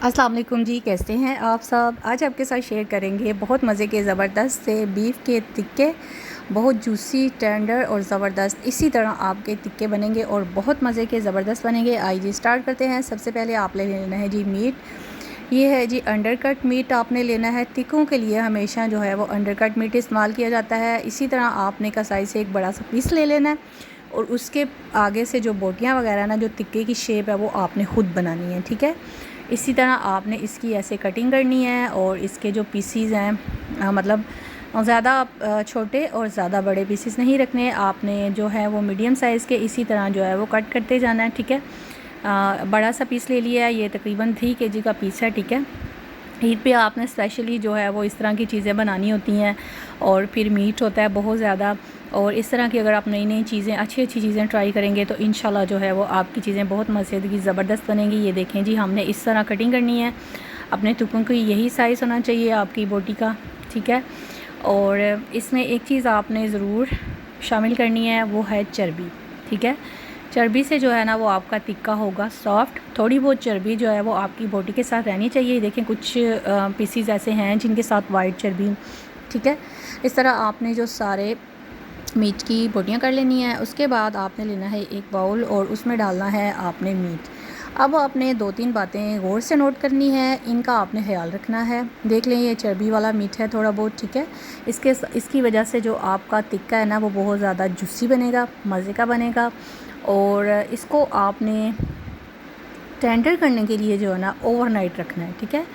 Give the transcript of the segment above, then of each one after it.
अस्सलाम वालेकुम जी, कैसे हैं आप सब। आज आपके साथ शेयर करेंगे बहुत मज़े के ज़बरदस्त से बीफ के टिक्के। बहुत जूसी, टेंडर और ज़बरदस्त इसी तरह आपके टिक्के बनेंगे और बहुत मज़े के ज़बरदस्त बनेंगे। आइए जी स्टार्ट करते हैं। सबसे पहले आपने लेना है जी मीट। ये है जी अंडरकट मीट आपने लेना है। टिक्कों के लिए हमेशा जो है वो अंडरकट मीट इस्तेमाल किया जाता है। इसी तरह आपने कसाई से एक बड़ा सा पीस ले लेना है और उसके आगे से जो बोटियाँ वगैरह ना, जो टिक्के की शेप है वो आपने ख़ुद बनानी है, ठीक है। इसी तरह आपने इसकी ऐसे कटिंग करनी है और इसके जो पीसीज हैं मतलब ज़्यादा छोटे और ज़्यादा बड़े पीसीस नहीं रखने आपने, जो है वो मीडियम साइज़ के इसी तरह जो है वो कट करते जाना है, ठीक है। बड़ा सा पीस ले लिया है, ये तकरीबन 3 kg का पीस है, ठीक है। ईद पे आपने स्पेशली जो है वो इस तरह की चीज़ें बनानी होती हैं और फिर मीट होता है बहुत ज़्यादा, और इस तरह की अगर आप नई नई चीज़ें अच्छी चीज़ें ट्राई करेंगे तो इंशाल्लाह जो है वो आपकी चीज़ें बहुत मज़े की ज़बरदस्त बनेंगी। ये देखें जी, हमने इस तरह कटिंग करनी है। अपने टुकड़ों की यही साइज़ होना चाहिए आपकी बोटी का, ठीक है। और इसमें एक चीज़ आपने ज़रूर शामिल करनी है, वो है चर्बी, ठीक है। चर्बी से जो है ना वो आपका टिक्का होगा सॉफ्ट। थोड़ी बहुत चर्बी जो है वो आपकी बोटी के साथ रहनी चाहिए। देखें कुछ पीसीज ऐसे हैं जिनके साथ वाइट चर्बी, ठीक है। इस तरह आपने जो सारे मीट की बोटियां कर लेनी है। उसके बाद आपने लेना है एक बाउल और उसमें डालना है आपने मीट। अब आपने 2-3 बातें गौर से नोट करनी है, इनका आपने ख्याल रखना है। देख लें ये चर्बी वाला मीट है थोड़ा बहुत, ठीक है। इसकी वजह से जो आपका टिक्का है ना वो बहुत ज़्यादा जूसी बनेगा, मज़े का बनेगा। और इसको आपने टेंडर करने के लिए जो है ना ओवरनाइट रखना है, ठीक है।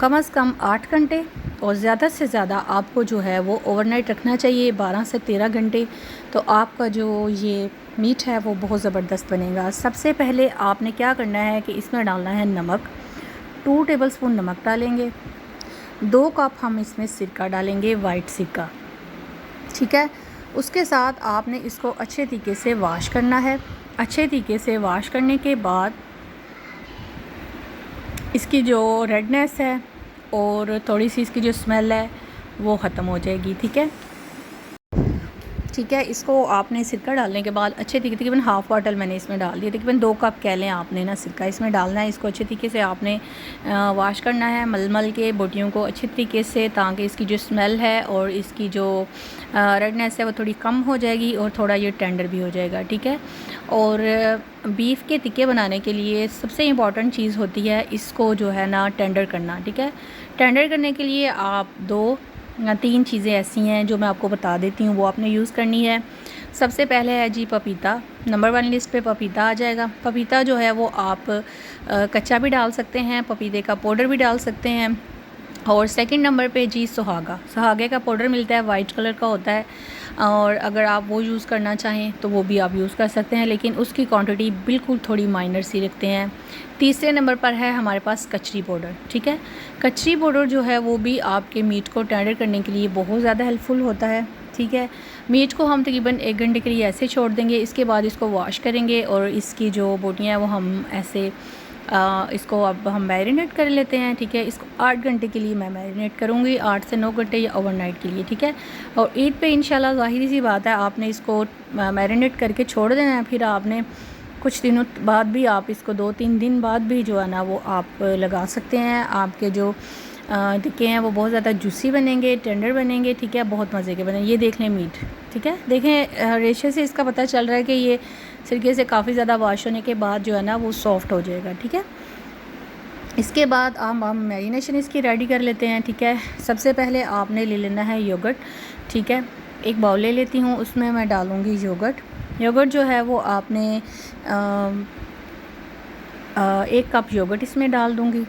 कम से कम 8 घंटे और ज़्यादा से ज़्यादा आपको जो है वो ओवरनाइट रखना चाहिए, 12 से 13 घंटे। तो आपका जो ये मीट है वो बहुत ज़बरदस्त बनेगा। सबसे पहले आपने क्या करना है कि इसमें डालना है नमक। 2 टेबलस्पून नमक डालेंगे। 2 कप हम इसमें सिरका डालेंगे, वाइट सिरका, ठीक है। उसके साथ आपने इसको अच्छे तरीके से वॉश करना है। अच्छे तरीके से वॉश करने के बाद इसकी जो रेडनेस है और थोड़ी सी इसकी जो स्मेल है वो ख़त्म हो जाएगी, ठीक है। ठीक है, इसको आपने सिरका डालने के बाद अच्छे तरीके हाफ़ बॉटल मैंने इसमें डाल दिया, तकरीबन 2 कप कह लें आपने ना सिरका इसमें डालना है। इसको अच्छे तरीके से आपने वॉश करना है मल के बोटियों को अच्छे तरीके से, ताकि इसकी जो स्मेल है और इसकी जो रेडनेस है वो थोड़ी कम हो जाएगी और थोड़ा ये टेंडर भी हो जाएगा, ठीक है। और बीफ के टिक्के बनाने के लिए सबसे इम्पॉर्टेंट चीज़ होती है इसको जो है ना टेंडर करना, ठीक है। टेंडर करने के लिए आप 2-3 चीज़ें ऐसी हैं जो मैं आपको बता देती हूँ, वो आपने यूज़ करनी है। सबसे पहले है जी पपीता। नंबर 1 लिस्ट पे पपीता आ जाएगा। पपीता जो है वो आप कच्चा भी डाल सकते हैं, पपीते का पाउडर भी डाल सकते हैं। और सेकंड नंबर पे जी सुहागे का पाउडर मिलता है, वाइट कलर का होता है, और अगर आप वो यूज़ करना चाहें तो वो भी आप यूज़ कर सकते हैं, लेकिन उसकी क्वांटिटी बिल्कुल थोड़ी माइनर सी रखते हैं। तीसरे नंबर पर है हमारे पास कचरी पाउडर, ठीक है। कचरी पाउडर जो है वो भी आपके मीट को टेंडर करने के लिए बहुत ज़्यादा हेल्पफुल होता है, ठीक है। मीट को हम तकरीबन 1 घंटे के लिए ऐसे छोड़ देंगे। इसके बाद इसको वॉश करेंगे और इसकी जो बोटियाँ हैं वो हम ऐसे इसको अब हम मैरिनेट कर लेते हैं, ठीक है। इसको 8 घंटे के लिए मैं मैरिनेट करूँगी, 8 से 9 घंटे या ओवरनाइट के लिए, ठीक है। और ईद पे इंशाल्लाह ज़ाहिरी सी बात है आपने इसको मैरिनेट करके छोड़ देना है। फिर आपने कुछ दिनों बाद भी आप इसको 2-3 दिन बाद भी जो है ना वो आप लगा सकते हैं। आपके जो टिक्के हैं वो बहुत ज़्यादा जूसी बनेंगे, टेंडर बनेंगे, ठीक है, बहुत मज़े के बनेंगे। ये देख लें मीट, ठीक है। देखें रेशे से इसका पता चल रहा है कि ये सिरके से काफ़ी ज़्यादा वॉश होने के बाद जो है ना वो सॉफ्ट हो जाएगा, ठीक है। इसके बाद हम मैरिनेशन इसकी रेडी कर लेते हैं, ठीक है। सबसे पहले आपने ले लेना है योगर्ट, ठीक है। एक बाउल ले लेती हूँ, उसमें मैं डालूँगी योगर्ट जो है वो आपने 1 कप योगर्ट इसमें डाल दूँगी,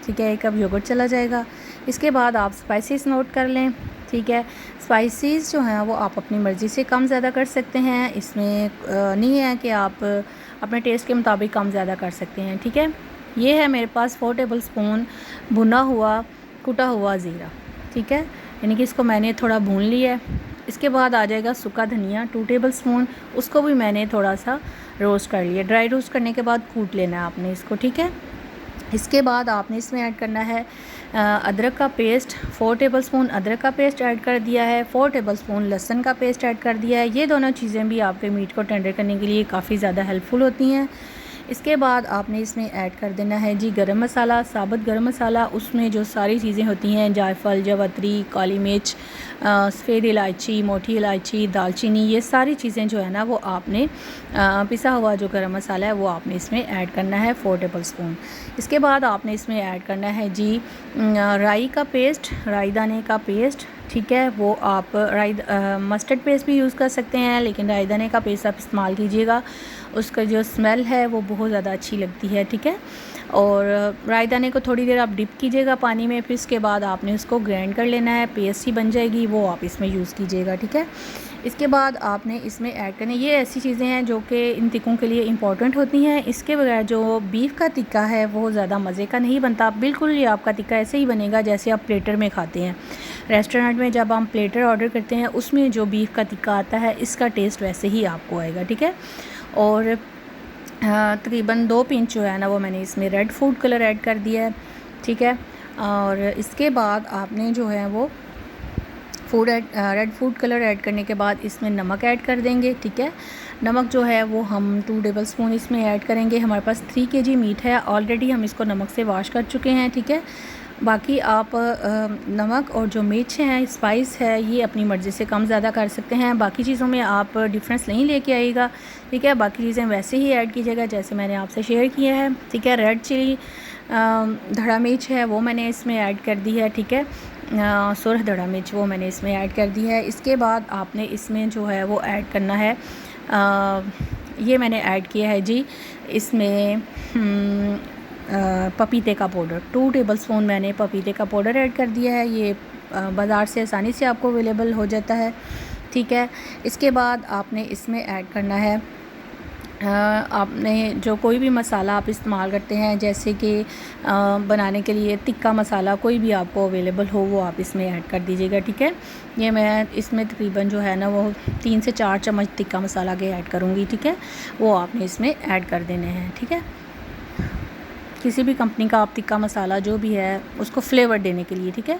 ठीक है। 1 कप योगर्ट चला जाएगा। इसके बाद आप स्पाइसेस नोट कर लें, ठीक है। स्पाइसेस जो हैं वो आप अपनी मर्ज़ी से कम ज़्यादा कर सकते हैं। इसमें नहीं है कि आप अपने टेस्ट के मुताबिक कम ज़्यादा कर सकते हैं, ठीक है। ये है मेरे पास 4 टेबलस्पून भुना हुआ कुटा हुआ ज़ीरा, ठीक है, यानी कि इसको मैंने थोड़ा भून लिया है। इसके बाद आ जाएगा सूखा धनिया 2 टेबलस्पून, उसको भी मैंने थोड़ा सा रोस्ट कर लिया। ड्राई रोस्ट करने के बाद कूट लेना है आपने इसको, ठीक है। इसके बाद आपने इसमें ऐड करना है अदरक का पेस्ट। 4 टेबलस्पून अदरक का पेस्ट ऐड कर दिया है, 4 टेबलस्पून लहसुन का पेस्ट ऐड कर दिया है। ये दोनों चीज़ें भी आपके मीट को टेंडर करने के लिए काफ़ी ज़्यादा हेल्पफुल होती हैं। इसके बाद आपने इसमें ऐड कर देना है जी गरम मसाला, साबुत गरम मसाला। उसमें जो सारी चीज़ें होती हैं, जायफल, जावित्री, काली मिर्च, सफ़ेद इलायची, मोटी इलायची, दालचीनी, ये सारी चीज़ें जो है ना वो आपने पिसा हुआ जो गरम मसाला है वो आपने इसमें ऐड करना है 4 टेबल स्पून। इसके बाद आपने इसमें ऐड करना है जी राई का पेस्ट, राई दाने का पेस्ट, ठीक है। वो आप मस्टर्ड पेस्ट भी यूज़ कर सकते हैं, लेकिन राई दाने का पेस्ट आप इस्तेमाल कीजिएगा, उसका जो स्मेल है वो बहुत ज़्यादा अच्छी लगती है, ठीक है। और राई दाने को थोड़ी देर आप डिप कीजिएगा पानी में, फिर उसके बाद आपने उसको ग्राइंड कर लेना है, पेस्ट ही बन जाएगी, वो आप इसमें यूज़ कीजिएगा, ठीक है। इसके बाद आपने इसमें ऐड करने, ये ऐसी चीज़ें हैं जो कि इन टिक्कों के लिए इम्पॉर्टेंट होती हैं। इसके बगैर जो बीफ का टिक्का है वो ज़्यादा मज़े का नहीं बनता, बिल्कुल ये आपका टिक्का ऐसे ही बनेगा जैसे आप प्लेटर में खाते हैं। रेस्टोरेंट में जब हम प्लेटर ऑर्डर करते हैं उसमें जो बीफ का टिक्का आता है, इसका टेस्ट वैसे ही आपको आएगा, ठीक है। और तकरीबन 2 पिंच जो है ना वो मैंने इसमें रेड फूड कलर ऐड कर दिया है, ठीक है। और इसके बाद आपने जो है वो रेड फूड कलर ऐड करने के बाद इसमें नमक ऐड कर देंगे, ठीक है। नमक जो है वो हम 2 टेबल स्पून इसमें ऐड करेंगे। हमारे पास 3 kg मीट है, ऑलरेडी हम इसको नमक से वॉश कर चुके हैं, ठीक है। बाकी आप नमक और जो मिर्च है, स्पाइस है, ये अपनी मर्ज़ी से कम ज़्यादा कर सकते हैं। बाकी चीज़ों में आप डिफरेंस नहीं लेके आइएगा, ठीक है। बाकी चीज़ें वैसे ही ऐड कीजिएगा जैसे मैंने आपसे शेयर किया है, ठीक है। रेड चिली धड़ा मिर्च है वो मैंने इसमें ऐड कर दी है, ठीक है। सुरख धड़ा मिर्च वो मैंने इसमें ऐड कर दी है। इसके बाद आपने इसमें जो है वो ऐड करना है, ये मैंने ऐड किया है जी इसमें पपीते का पाउडर, 2 टेबल स्पून मैंने पपीते का पाउडर ऐड कर दिया है। ये बाज़ार से आसानी से आपको अवेलेबल हो जाता है, ठीक है। इसके बाद आपने इसमें ऐड करना है आपने जो कोई भी मसाला आप इस्तेमाल करते हैं, जैसे कि बनाने के लिए टिक्का मसाला कोई भी आपको अवेलेबल हो वो आप इसमें ऐड कर दीजिएगा, ठीक है। ये मैं इसमें तकरीबन जो है ना वो 3 से 4 चम्मच टिक्का मसाला के ऐड करूँगी, ठीक है। वो आपने इसमें ऐड कर देने हैं, ठीक है। किसी भी कंपनी का आप टिक्का मसाला जो भी है उसको फ्लेवर देने के लिए, ठीक है।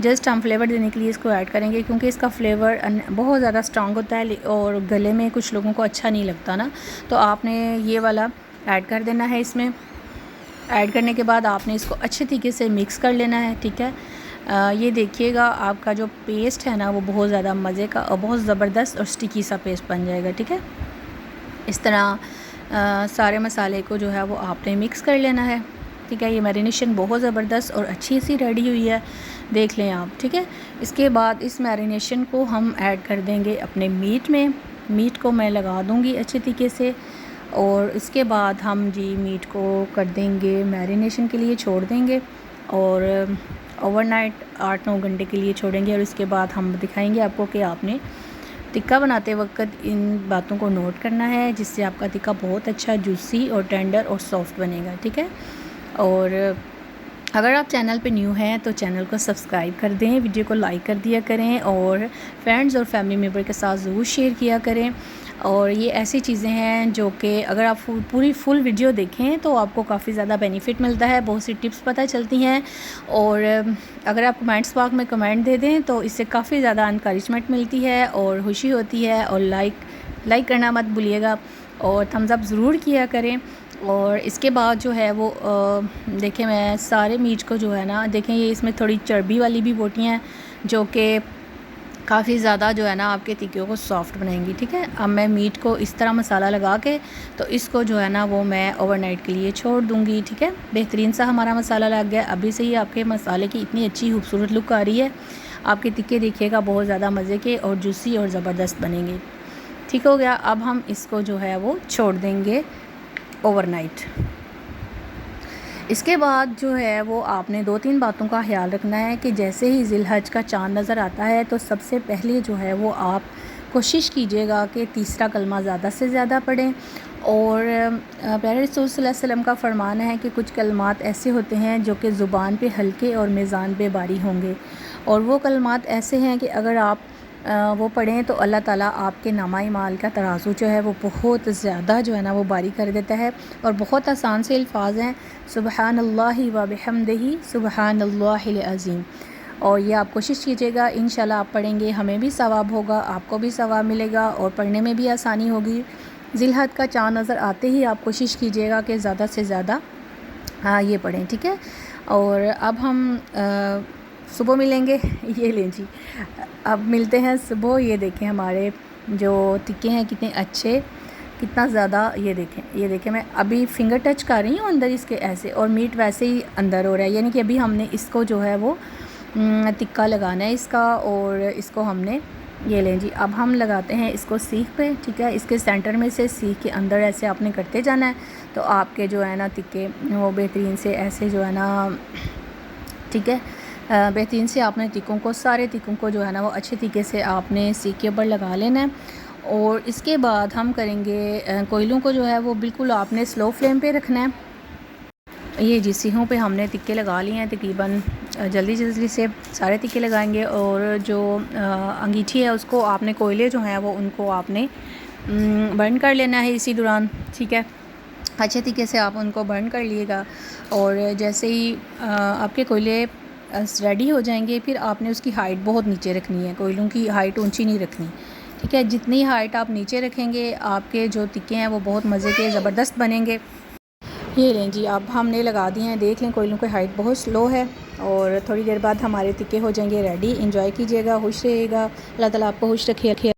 जस्ट हम फ्लेवर देने के लिए इसको ऐड करेंगे, क्योंकि इसका फ्लेवर बहुत ज़्यादा स्ट्रॉन्ग होता है और गले में कुछ लोगों को अच्छा नहीं लगता ना, तो आपने ये वाला ऐड कर देना है। इसमें ऐड करने के बाद आपने इसको अच्छे तरीके से मिक्स कर लेना है, ठीक है। ये देखिएगा आपका जो पेस्ट है ना वो बहुत ज़्यादा मज़े का और बहुत ज़बरदस्त और स्टिकी सा पेस्ट बन जाएगा, ठीक है। इस तरह सारे मसाले को जो है वो आपने मिक्स कर लेना है, ठीक है। ये मैरिनेशन बहुत ज़बरदस्त और अच्छी सी रेडी हुई है, देख लें आप, ठीक है। इसके बाद इस मैरिनेशन को हम ऐड कर देंगे अपने मीट में। मीट को मैं लगा दूंगी अच्छे तरीके से, और इसके बाद हम जी मीट को कर देंगे मैरिनेशन के लिए छोड़ देंगे, और ओवरनाइट 8-9 घंटे के लिए छोड़ेंगे। और इसके बाद हम दिखाएंगे आपको कि आपने टिक्का बनाते वक्त इन बातों को नोट करना है, जिससे आपका टिक्का बहुत अच्छा जूसी और टेंडर और सॉफ्ट बनेगा, ठीक है। और अगर आप चैनल पे न्यू हैं तो चैनल को सब्सक्राइब कर दें, वीडियो को लाइक कर दिया करें, और फ्रेंड्स और फैमिली मेम्बर के साथ ज़रूर शेयर किया करें। और ये ऐसी चीज़ें हैं जो कि अगर आप पूरी फुल वीडियो देखें तो आपको काफ़ी ज़्यादा बेनिफिट मिलता है, बहुत सी टिप्स पता चलती हैं। और अगर आप कमेंट्स बॉक्स में कमेंट दे दें तो इससे काफ़ी ज़्यादा इनकरेजमेंट मिलती है और खुशी होती है। और लाइक करना मत भूलिएगा, और थम्स अप ज़रूर किया करें। और इसके बाद जो है वो देखें, मैं सारे मीट को जो है ना, देखें ये इसमें थोड़ी चर्बी वाली भी बोटियाँ हैं जो कि काफ़ी ज़्यादा जो है ना आपके टिक्कियों को सॉफ्ट बनाएंगी, ठीक है। अब मैं मीट को इस तरह मसाला लगा के तो इसको जो है ना वो मैं ओवरनाइट के लिए छोड़ दूँगी, ठीक है। बेहतरीन सा हमारा मसाला लग गया। अभी से ही आपके मसाले की इतनी अच्छी खूबसूरत लुक आ रही है, आपके टिक्के देखिएगा बहुत ज़्यादा मज़े के और जूसी और ज़बरदस्त बनेंगे। ठीक हो गया। अब हम इसको जो है वो छोड़ देंगे ओवरनाइट। इसके बाद जो है वो आपने 2-3 बातों का ख्याल रखना है कि जैसे ही ज़िलहज का चाँद नज़र आता है तो सबसे पहले जो है वो आप कोशिश कीजिएगा कि तीसरा कलमा ज़्यादा से ज़्यादा पढ़ें। और प्यारे रसूल सल्लल्लाहु अलैहि वसल्लम का फरमान है कि कुछ कलमात ऐसे होते हैं जो कि ज़ुबान पे हल्के और मीज़ान पे भारी होंगे, और वो कलमात ऐसे हैं कि अगर आप वो पढ़ें तो अल्लाह ताला आपके नामाए माल का तराजू जो है वो बहुत ज़्यादा जो है ना वो भारी कर देता है। और बहुत आसान से अल्फाज हैं, सुबहानल्लाहि व बिहम्दिही सुबहानल्लाहिल अज़ीम। और ये आप कोशिश कीजिएगा, इंशाल्लाह आप पढ़ेंगे, हमें भी सवाब होगा, आपको भी सवाब मिलेगा और पढ़ने में भी आसानी होगी। ज़िलहज का चाँद नज़र आते ही आप कोशिश कीजिएगा कि ज़्यादा से ज़्यादा ये पढ़ें, ठीक है। और अब हम सुबह मिलेंगे। ये लें जी, अब मिलते हैं सुबह। ये देखें हमारे जो टिक्के हैं कितने अच्छे, कितना ज़्यादा। ये देखें मैं अभी फिंगर टच कर रही हूँ अंदर इसके ऐसे, और मीट वैसे ही अंदर हो रहा है। यानी कि अभी हमने इसको जो है वो टिक्का लगाना है इसका, और इसको हमने ये लें जी। अब हम लगाते हैं इसको सीख पे, ठीक है। इसके सेंटर में से सीख के अंदर ऐसे आपने करते जाना है, तो आपके जो है ना टिक्के वो बेहतरीन से ऐसे जो है ना, ठीक है, बेहतरीन से आपने टिक्कों को, सारे टिक्कों को जो है ना वो अच्छे तरीके से आपने सीख के ऊपर लगा लेना है। और इसके बाद हम करेंगे कोयलों को जो है वो बिल्कुल आपने स्लो फ्लेम पे रखना है। ये जी सीहों पे हमने टिक्के लगा लिए हैं तकरीबन। जल्दी से सारे टिक्के लगाएंगे, और जो अंगीठी है उसको आपने, कोयले जो हैं वो उनको आपने बर्न कर लेना है इसी दौरान, ठीक है। अच्छे तरीके से आप उनको बर्न कर लिएगा, और जैसे ही आपके कोयले रेडी हो जाएंगे, फिर आपने उसकी हाइट बहुत नीचे रखनी है। कोयलों की हाइट ऊंची नहीं रखनी, ठीक है। जितनी हाइट आप नीचे रखेंगे, आपके जो टिक्के हैं वो बहुत मज़े के ज़बरदस्त बनेंगे। ये लें जी, अब हमने लगा दिए हैं। देख लें कोयलों की हाइट बहुत स्लो है, और थोड़ी देर बाद हमारे टिक्के हो जाएंगे रेडी। एंजॉय कीजिएगा, खुश रहिएगा। अल्लाह ताला आपको खुश रखिए।